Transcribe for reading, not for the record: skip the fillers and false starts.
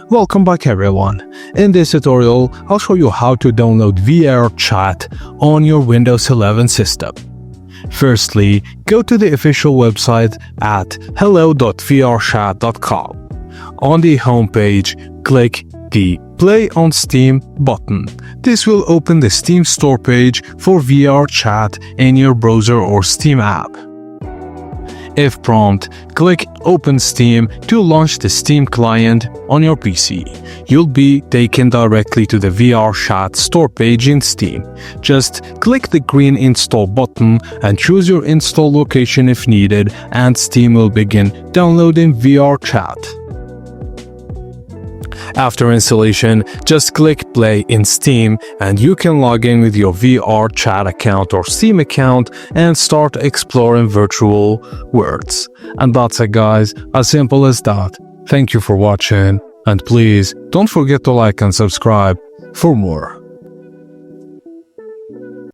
Welcome back everyone. In this tutorial, I'll show you how to download VRChat on your Windows 11 system. Firstly, go to the official website at hello.vrchat.com. On the homepage, click the Play on Steam button. This will open the Steam store page for VRChat in your browser or Steam app. If prompt, click Open Steam to launch the Steam client on your PC. You'll be taken directly to the VRChat store page in Steam. Just click the green Install button and choose your install location if needed, and Steam will begin downloading VRChat. After installation, just click Play in Steam and you can log in with your VRChat account or Steam account and start exploring virtual worlds. And that's it guys, as simple as that. Thank you for watching, and please don't forget to like and subscribe for more.